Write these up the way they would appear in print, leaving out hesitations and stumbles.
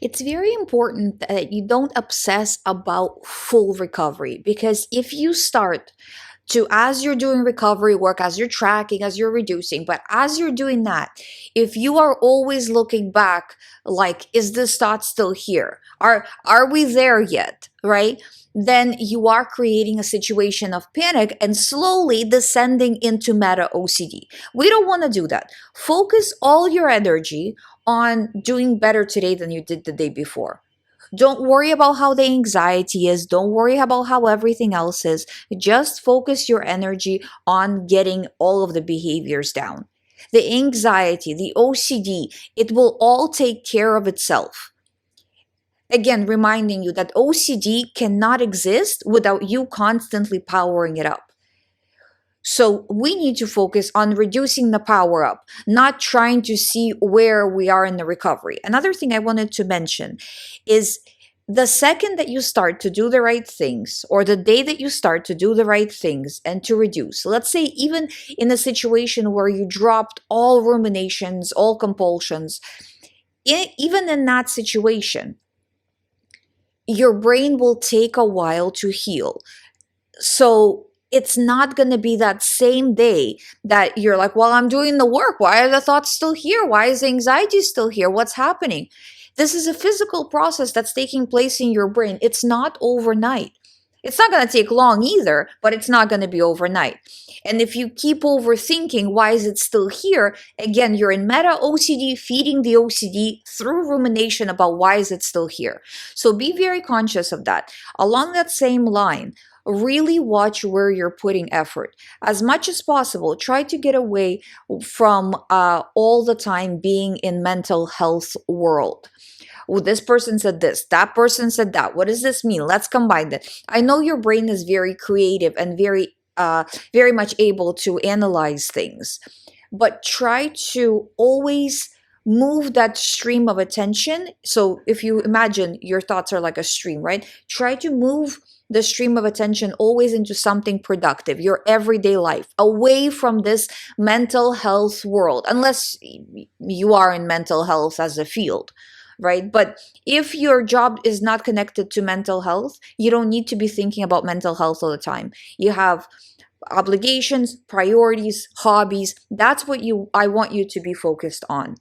It's very important that you don't obsess about full recovery, because if you start to, as you're doing recovery work, as you're tracking, as you're reducing, but as you're doing that, if you are always looking back, like, is this thought still here? Are we there yet? Right? Then you are creating a situation of panic and slowly descending into meta OCD. We don't want to do that. Focus all your energy on doing better today than you did the day before. Don't worry about how the anxiety is. Don't worry about how everything else is. Just focus your energy on getting all of the behaviors down. The anxiety, the OCD, it will all take care of itself. Again, reminding you that OCD cannot exist without you constantly powering it up. So we need to focus on reducing the power up, not trying to see where we are in the recovery. Another thing I wanted to mention is the second that you start to do the right things, or the day that you start to do the right things and to reduce, let's say even in a situation where you dropped all ruminations, all compulsions, even in that situation, your brain will take a while to heal. So it's not going to be that same day that you're like, well, I'm doing the work. Why are the thoughts still here? Why is the anxiety still here? What's happening? This is a physical process that's taking place in your brain. It's not overnight. It's not going to take long either, but it's not going to be overnight. And if you keep overthinking, why is it still here? Again, you're in meta OCD, feeding the OCD through rumination about why is it still here. So be very conscious of that. Along that same line, really watch where you're putting effort. As much as possible, try to get away from all the time being in mental health world. Well, this person said this, that person said that. What does this mean? Let's combine that. I know your brain is very creative and very much able to analyze things, but try to always move that stream of attention. So if you imagine your thoughts are like a stream, right? Try to move the stream of attention always into something productive, your everyday life, away from this mental health world, unless you are in mental health as a field, right? But if your job is not connected to mental health, you don't need to be thinking about mental health all the time. You have obligations, priorities, hobbies. That's what I want you to be focused on.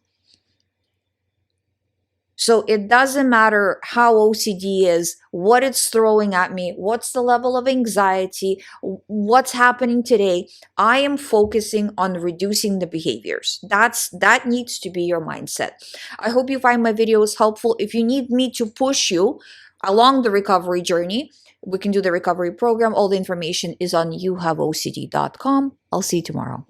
So it doesn't matter how OCD is, what it's throwing at me, what's the level of anxiety, what's happening today. I am focusing on reducing the behaviors. That needs to be your mindset. I hope you find my videos helpful. If you need me to push you along the recovery journey, we can do the recovery program. All the information is on youhaveocd.com. I'll see you tomorrow.